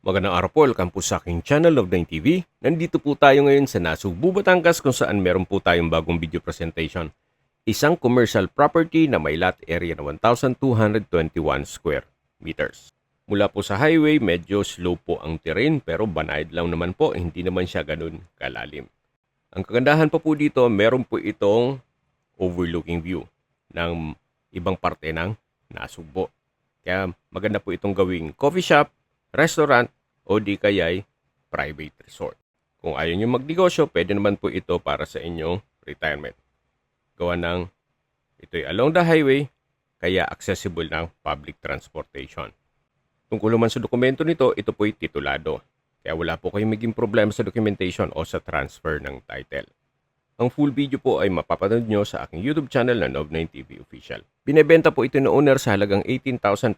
Magandang araw po, welcome po sa aking channel Love9 TV. Nandito po tayo ngayon sa Nasugbu, Batangas kung saan meron po tayong bagong video presentation. Isang commercial property na may lot area na 1,221 square meters. Mula po sa highway, medyo slow po ang terrain pero banayad lang naman po, hindi naman siya ganun kalalim. Ang kagandahan pa po dito, meron po itong overlooking view ng ibang parte ng Nasugbu. Kaya maganda po itong gawing coffee shop, restaurant, o di kaya'y private resort. Kung ayaw nyo magnegosyo, pwede naman po ito para sa inyong retirement. Gawa ng ito'y along the highway, kaya accessible ng public transportation. Tungkol naman sa dokumento nito, ito po'y titulado. Kaya wala po kayong maging problema sa documentation o sa transfer ng title. Ang full video po ay mapapanood nyo sa aking YouTube channel na Love9 TV Official. Binebenta po ito ng owner sa halagang 18,000 pesos